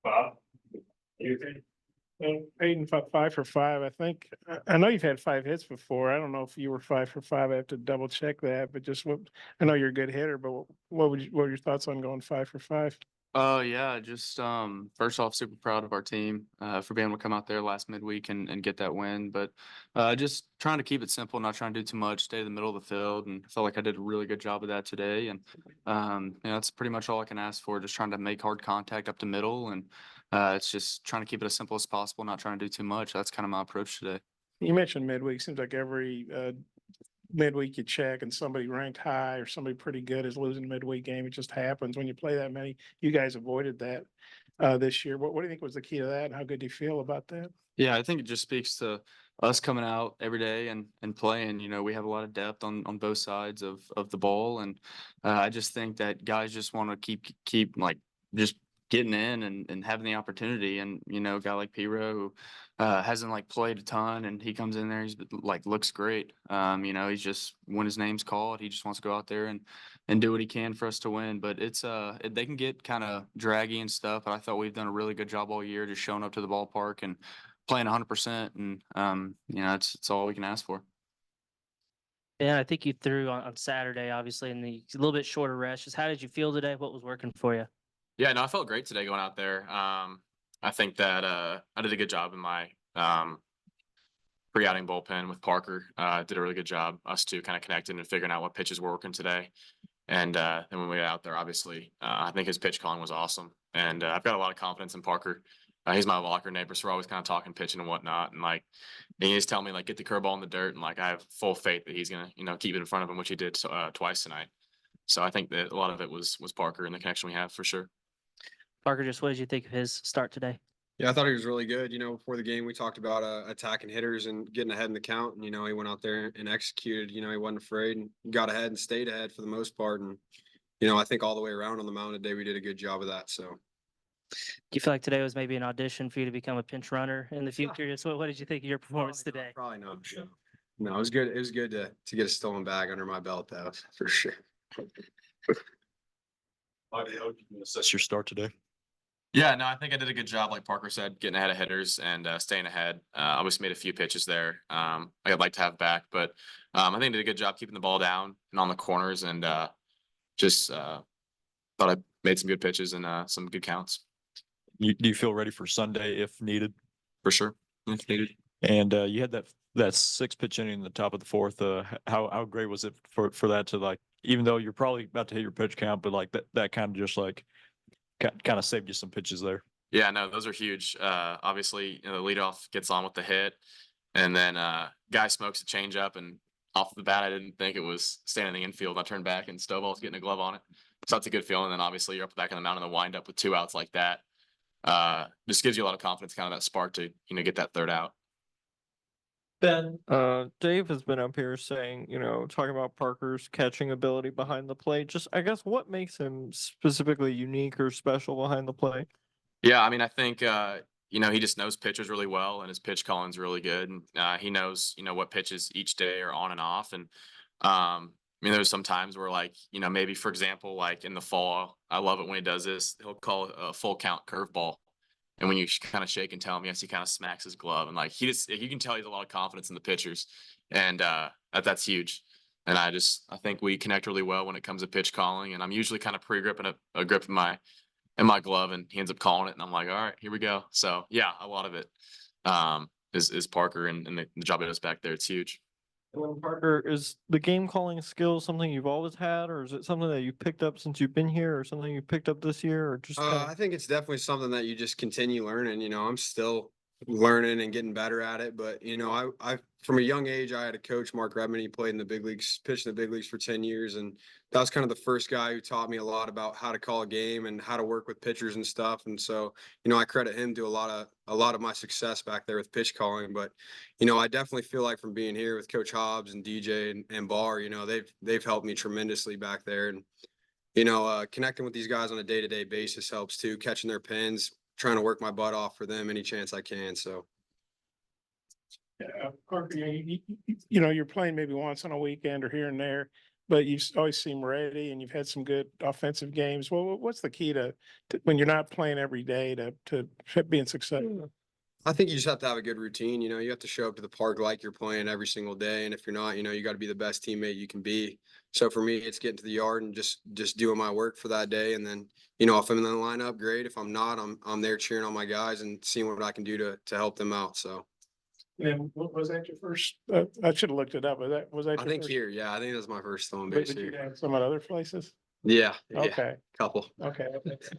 Bob, you think? Well, Peyton, 5 for 5. I think I know you've had 5 hits before. I don't know if you were 5 for 5. I have to double check that. But just what I know you're a good hitter. But what were your thoughts on going 5 for 5? Yeah, just first off, super proud of our team for being able to come out there last midweek and get that win. But just trying to keep it simple, not trying to do too much, stay in the middle of the field, and I felt like I did a really good job of that today. And that's pretty much all I can ask for. Just trying to make hard contact up the middle, and it's just trying to keep it as simple as possible, not trying to do too much. That's kind of my approach today. You mentioned midweek. Seems like every midweek you check and somebody ranked high or somebody pretty good is losing a midweek game. It just happens when you play that many. You guys avoided that this year. What do you think was the key to that, and how good do you feel about that? Yeah, I think it just speaks to us coming out every day and playing. You know, we have a lot of depth on both sides of the ball, and I just think that guys just want to keep like just getting in and having the opportunity. And you know, a guy like Piro who hasn't like played a ton, and he comes in there, he's like looks great. You know, he's just when his name's called, he just wants to go out there and do what he can for us to win. But it's they can get kind of draggy and stuff. But I thought we've done a really good job all year, just showing up to the ballpark and playing 100%, and you know, it's all we can ask for. Yeah, I think you threw on Saturday, obviously, in the a little bit shorter rest. Just how did you feel today? What was working for you? Yeah, no, I felt great today going out there. I think that I did a good job in my pre-outing bullpen with Parker. Did a really good job. Us two kind of connecting and figuring out what pitches were working today. And then when we got out there, obviously, I think his pitch calling was awesome. And I've got a lot of confidence in Parker. He's my locker neighbor, so we're always kind of talking pitching and whatnot. And like, he just tell me like, get the curveball in the dirt, and like, I have full faith that he's gonna, you know, keep it in front of him, which he did twice tonight. So I think that a lot of it was Parker and the connection we have for sure. Parker, just what did you think of his start today? Yeah, I thought he was really good. You know, before the game, we talked about attacking hitters and getting ahead in the count. And, you know, he went out there and executed. You know, he wasn't afraid and got ahead and stayed ahead for the most part. And, you know, I think all the way around on the mound today, we did a good job of that. So, Do you feel like today was maybe an audition for you to become a pinch runner in the future? Just what did you think of your performance today? Probably not. No, it was good. It was good to get a stolen bag under my belt, though, for sure. How do you assess your start today? Yeah, no, I think I did a good job, like Parker said, getting ahead of hitters and staying ahead. Obviously made a few pitches there. I'd like to have back, but I think I did a good job keeping the ball down and on the corners, and just thought I made some good pitches and some good counts. Do you feel ready for Sunday if needed? For sure, if needed. And you had that 6-pitch inning in the top of the fourth. How great was it for that to, like, even though you're probably about to hit your pitch count, but like that kind of just like kind of saved you some pitches there. Yeah, no, those are huge. Obviously, you know, the leadoff gets on with the hit, and then guy smokes a changeup, and off the bat, I didn't think it was staying in the infield. I turned back, and Stovall's getting a glove on it. So that's a good feeling. And then obviously you're up back in the mound in the windup with 2 outs like that. Just gives you a lot of confidence, kind of that spark to, you know, get that third out. Ben, Dave has been up here saying, you know, talking about Parker's catching ability behind the plate. Just, I guess, what makes him specifically unique or special behind the plate? Yeah, I mean, I think, you know, he just knows pitchers really well, and his pitch calling's really good. And he knows, you know, what pitches each day are on and off. And I mean, there's some times where, like, you know, maybe for example, like in the fall, I love it when he does this. He'll call a full count curveball. And when you kind of shake and tell him, yes, he kind of smacks his glove. And like, you can tell he has a lot of confidence in the pitchers. And that's huge. And I think we connect really well when it comes to pitch calling. And I'm usually kind of pre-gripping a grip in my glove, and he ends up calling it. And I'm like, all right, here we go. So yeah, a lot of it is Parker and the job he does back there. It's huge. Parker, is the game calling skill something you've always had, or is it something that you picked up since you've been here, or something you picked up this year, or just I think it's definitely something that you just continue learning. You know, I'm still learning and getting better at it, but you know, I from a young age, I had a coach, Mark Redmond. He played in the big leagues, pitched in the big leagues for 10 years, and that was kind of the first guy who taught me a lot about how to call a game and how to work with pitchers and stuff. And so, you know, I credit him to a lot of my success back there with pitch calling. But you know, I definitely feel like from being here with Coach Hobbs and DJ and Barr, you know, they've helped me tremendously back there. And you know, connecting with these guys on a day-to-day basis helps too. Catching their pins, trying to work my butt off for them any chance I can. So. Parker, you know, you're playing maybe once on a weekend or here and there. but you always seem ready and you've had some good offensive games. Well, what's the key to when you're not playing every day to being successful? I think you just have to have a good routine. You know, you have to show up to the park like you're playing every single day. And if you're not, you know, you got to be the best teammate you can be. So for me, it's getting to the yard and just doing my work for that day. And then, you know, if I'm in the lineup, great. If I'm not, I'm there cheering on my guys and seeing what I can do to help them out. So And what was that your first? I should have looked it up. Was that I your think first? here, yeah, I think that's my first home But base you here. have some at other places? Yeah, Okay, couple. okay.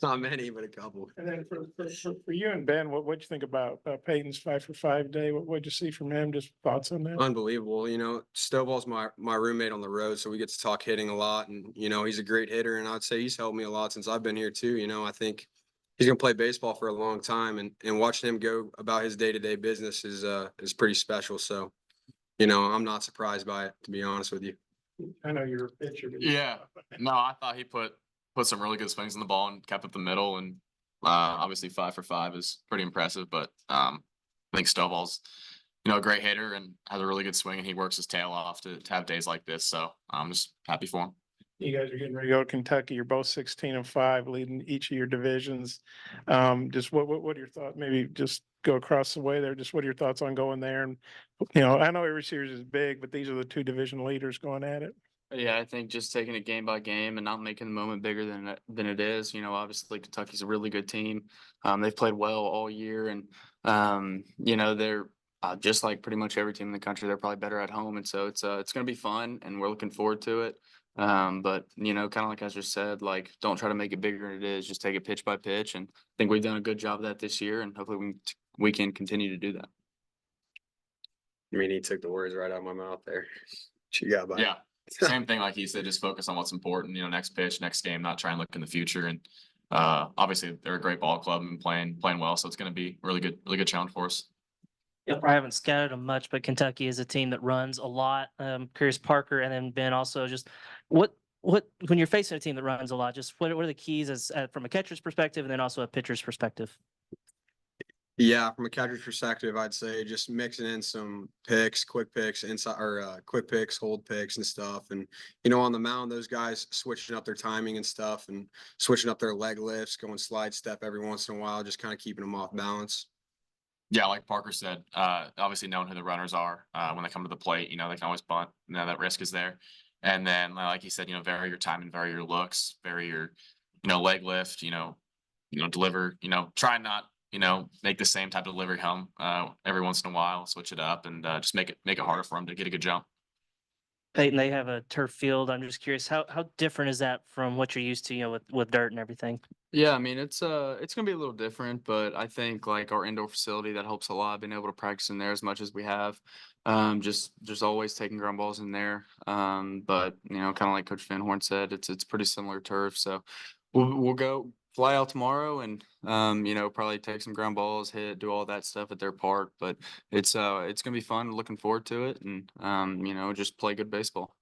Not many, but a couple. And then for you and Ben, what'd you think about Peyton's 5-for-5 day? What'd you see from him? Just thoughts on that? Unbelievable. You know, Stovall's my roommate on the road, so we get to talk hitting a lot. And, you know, he's a great hitter. And I'd say he's helped me a lot since I've been here too. You know, I think he's gonna play baseball for a long time, and watching him go about his day-to-day business is pretty special. So, you know, I'm not surprised by it, to be honest with you. I know you're a pitcher. but- Yeah. No, I thought he put some really good swings in the ball and kept up the middle. And obviously 5-for-5 is pretty impressive. But I think Stovall's, you know, a great hitter and has a really good swing, and he works his tail off to have days like this. So I'm just happy for him. You guys are getting ready to go to Kentucky. You're both 16-5, leading each of your divisions. Just what are your thoughts? Maybe just go across the way there. Just what are your thoughts on going there? And, you know, I know every series is big, but these are the two division leaders going at it. Yeah, I think just taking it game by game and not making the moment bigger than it is. You know, obviously Kentucky's a really good team. They've played well all year, and you know, they're just like pretty much every team in the country. They're probably better at home, and so it's going to be fun, and we're looking forward to it. But you know, kind of like I just said, like don't try to make it bigger than it is. Just take it pitch by pitch, and I think we've done a good job of that this year, and hopefully we can continue to do that. I mean, he took the words right out of my mouth there. What you got by? Yeah. Same thing, like he said, just focus on what's important, you know, next pitch, next game, not try and look in the future. And obviously they're a great ball club and playing well. So it's going to be really good challenge for us. Yep, I haven't scouted them much, but Kentucky is a team that runs a lot. Curious Parker and then Ben also just what when you're facing a team that runs a lot, just what are the keys as from a catcher's perspective and then also a pitcher's perspective? Yeah, from a catcher's perspective, I'd say just mixing in some picks, quick picks, inside or quick picks, hold picks and stuff. And, you know, on the mound, those guys switching up their timing and stuff and switching up their leg lifts, going slide step every once in a while, just kind of keeping them off balance. Yeah, like Parker said, obviously knowing who the runners are when they come to the plate, you know, they can always bunt. You know, that risk is there. And then, like he said, you know, vary your timing, vary your looks, vary your, you know, leg lift, you know, deliver, you know, try not, you know, make the same type of delivery home every once in a while, switch it up, and just make it harder for them to get a good jump. Peyton, they have a turf field. I'm just curious, how different is that from what you're used to, you know, with dirt and everything? Yeah, I mean it's gonna be a little different, but I think like our indoor facility that helps a lot, being able to practice in there as much as we have. Just always taking ground balls in there. But you know, kind of like Coach Van Horn said, it's pretty similar turf. So we'll go fly out tomorrow and you know, probably take some ground balls, hit, do all that stuff at their park. But it's gonna be fun, looking forward to it, and you know, just play good baseball.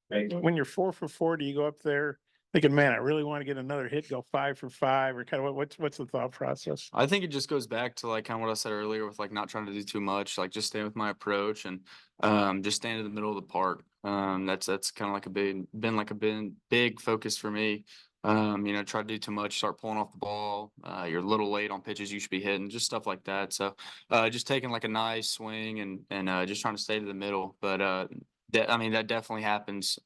When you're 4-for-4, do you go up there thinking, man, I really want to get another hit, go 5-for-5, or kind of what's the thought process? I think it just goes back to like kind of what I said earlier with like not trying to do too much, like just stay with my approach and just stand in the middle of the park. That's kind of like been big focus for me. You know, try to do too much, start pulling off the ball. You're a little late on pitches you should be hitting, just stuff like that. So just taking like a nice swing and just trying to stay to the middle. But I mean, that definitely happens.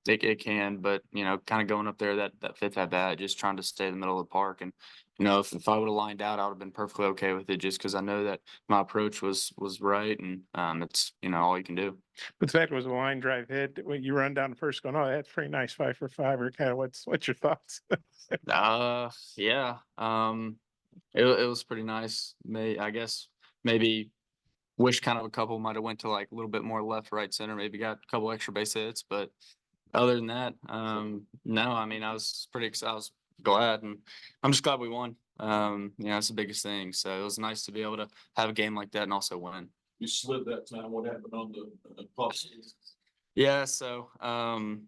It can, but you know, kind of going up there that fifth at bat, just trying to stay in the middle of the park. And you know, if I would have lined out, I would have been perfectly okay with it, just because I know that my approach was right, and it's you know all you can do. But the fact it was a line drive hit, when you run down the first going, oh, that's pretty nice 5-for-5, or kind of what's your thoughts? Yeah. It was pretty nice. I guess maybe wish kind of a couple might have went to like a little bit more left, right, center, maybe got a couple extra base hits. But other than that, no, I mean, I was pretty excited. I was glad, and I'm just glad we won. You know, that's the biggest thing. So it was nice to be able to have a game like that and also win. You slid that time. What happened on the post? Yeah. So, that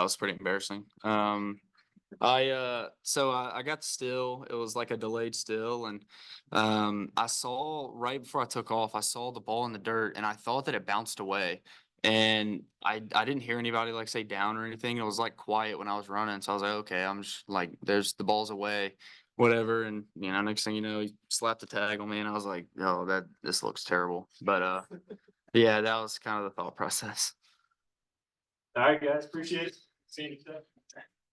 was pretty embarrassing. I got still. It was like a delayed still, and I saw right before I took off, I saw the ball in the dirt, and I thought that it bounced away. And I didn't hear anybody like say down or anything. It was like quiet when I was running. So I was like, okay, I'm just like, there's the ball's away, whatever. And you know, next thing you know, he slapped the tag on me and I was like, oh, this looks terrible. But yeah, that was kind of the thought process. All right, guys, appreciate it. See you next time.